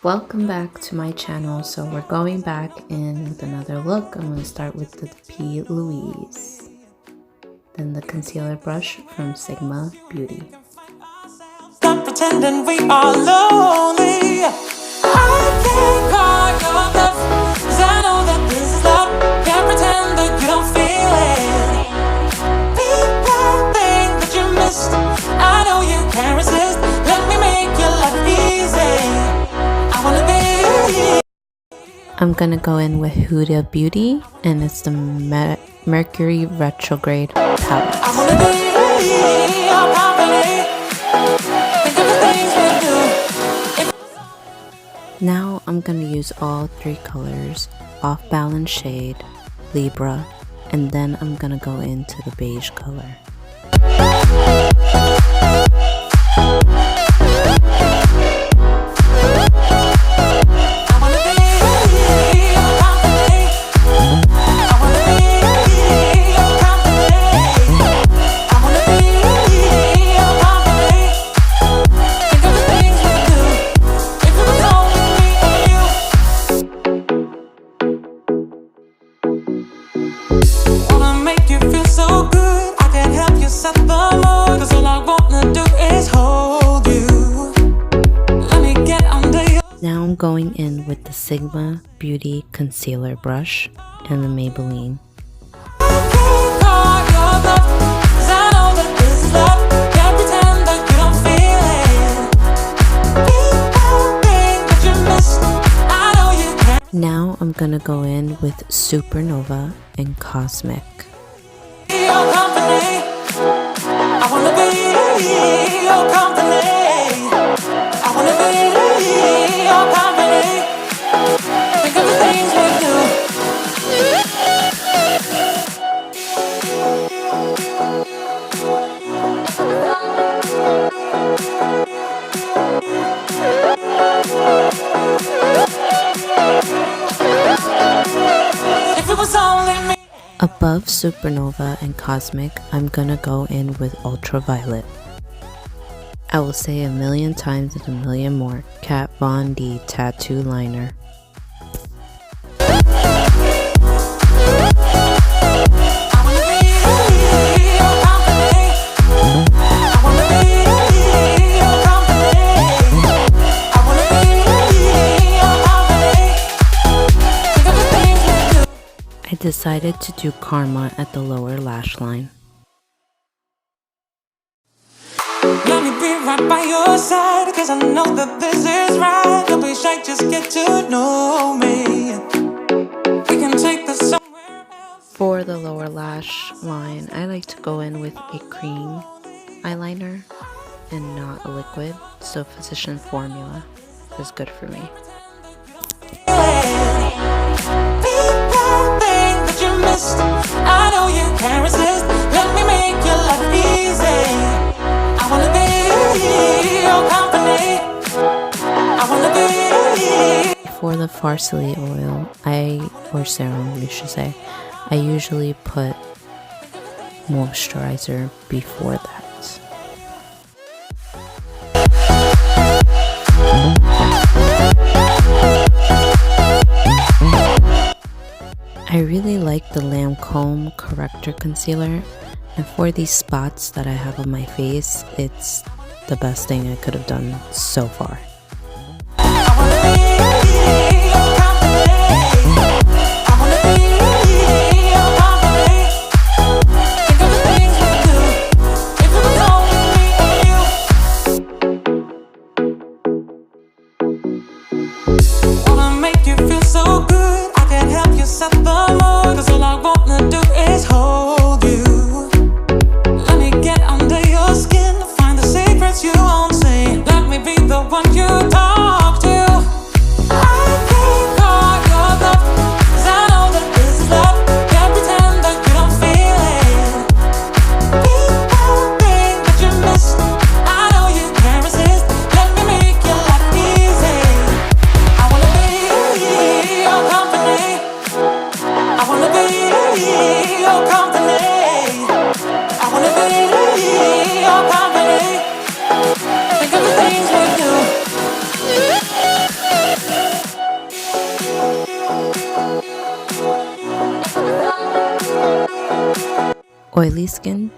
Welcome back to my channel. So we're going back in with another look. I'm going to start with the P. Louise, then the concealer brush from Sigma Beauty. Stop pretending we are lonely. I can't call your bluff, 'cause I know that this is love. Can't pretend that you don't feel it. People think that you missed. I know you can't resist. Let me make your life easy. I'm gonna go in with Huda Beauty, and it's the Mercury Retrograde palette. Now I'm gonna use all three colors, Off Balance Shade, Libra, and then I'm gonna go into the beige color. Now I'm going in with the Sigma Beauty concealer brush and the Maybelline. Now I'm gonna go in with Supernova and Cosmic. Above Supernova and Cosmic, I'm gonna go in with Ultraviolet. I will say a million times and a million more, Kat Von D Tattoo Liner. I decided to do Karma at the lower lash line. Let me be right by your side, 'cause I know that this is right. Don't be shy, just get to know me. We can take this somewhere else. For the lower lash line, I like to go in with a cream eyeliner and not a liquid, so Physician Formula is good for me. I know you can't resist. Let me make your life easy. I wanna be your company. I wanna be. For the Farsali oil, or serum, you should say, I usually put moisturizer before that. I really like the Lancome Corrector Concealer, and for these spots that I have on my face, it's the best thing I could have done so far. You won't say, let me be the one you Oily skin,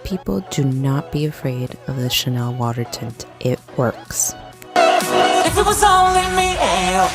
people, do not be afraid of the Chanel water tint. It works. If it was only me and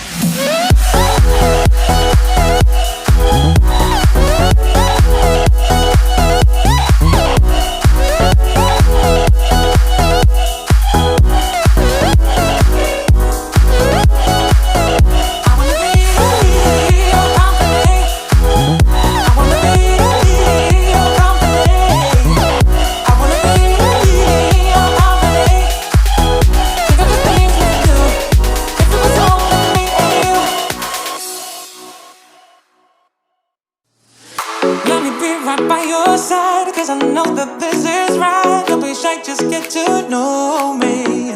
let me be right by your side, cause I know that this is right. Don't be shy, just get to know me.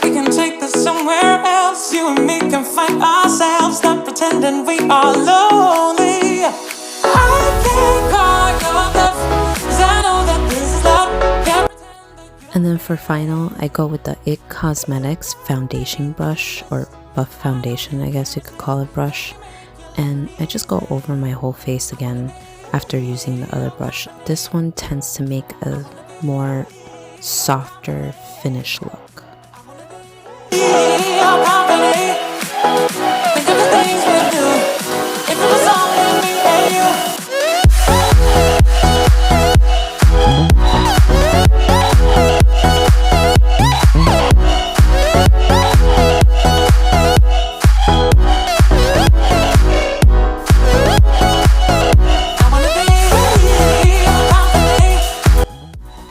We can take this somewhere else. You and me can find ourselves. Stop pretending we are lonely. I can't call your bluff, cause I know that this is love. Can't pretend that And then for final, I go with the It Cosmetics foundation brush, or buff foundation, I guess you could call it, brush. And I just go over my whole face again after using the other brush. This one tends to make a more softer finish look. be your company. Think of the things we do. If it was only me and you.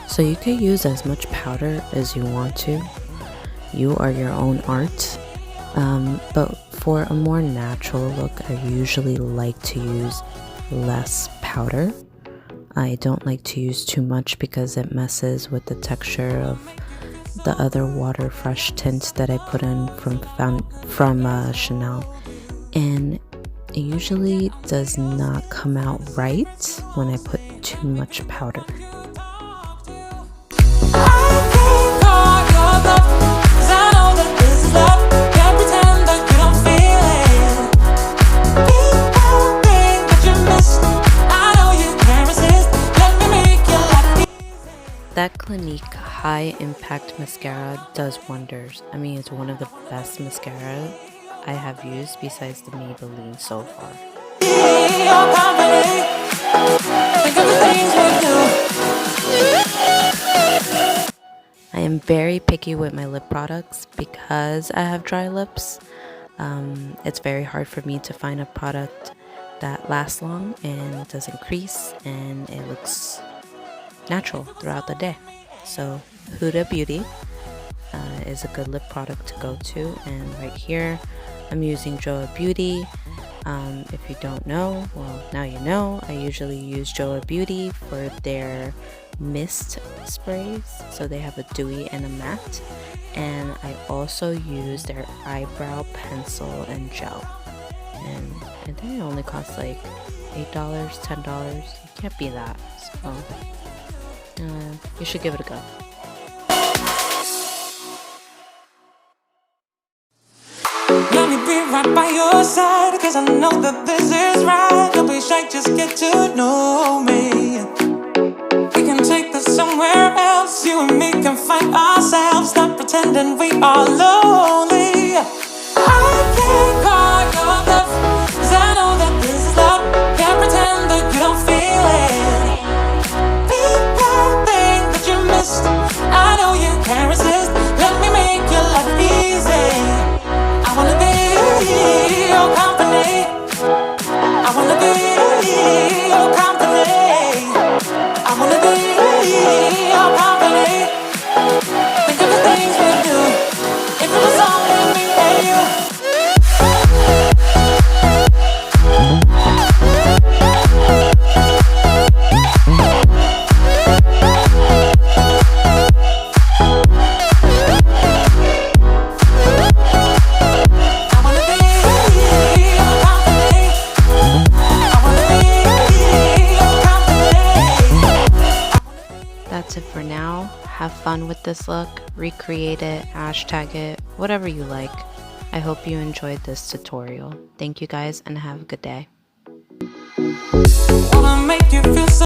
So you could use as much powder as you want to. You are your own art. But for a more natural look, I usually like to use less powder. I don't like to use too much because it messes with the texture of the other water fresh tint that I put in from Chanel. And it usually does not come out right when I put too much powder. That Clinique High Impact Mascara does wonders. I mean, it's one of the best mascara I have used besides the Maybelline so far. I am very picky with my lip products because I have dry lips. It's very hard for me to find a product that lasts long and doesn't crease and it looks natural throughout the day. So Huda Beauty is a good lip product to go to. And right here I'm using Joa Beauty. If you don't know, well, now you know. I usually use Joa Beauty for their mist sprays, so they have a dewy and a matte. And I also use their eyebrow pencil and gel, and I think it only costs like $8, $10. It can't be that, so you should give it a go. Let me be right by your side, cause I know that this is right. Don't be shy, just get to know me. We can take this somewhere else. You and me can find ourselves. Stop pretending we are lonely. I can't call your bluff, cause I know that this is love. Can't pretend that you don't feel it. Be that thing that you missed. I know you can't resist. Let me make your life easy. I wanna be your company. I wanna be your company. I wanna be your company. Think of the things we do. If it was only me and you. That's it for now. Have fun with this look, recreate it, hashtag it, whatever you like. I hope you enjoyed this tutorial. Thank you guys and have a good day. Wanna make you feel so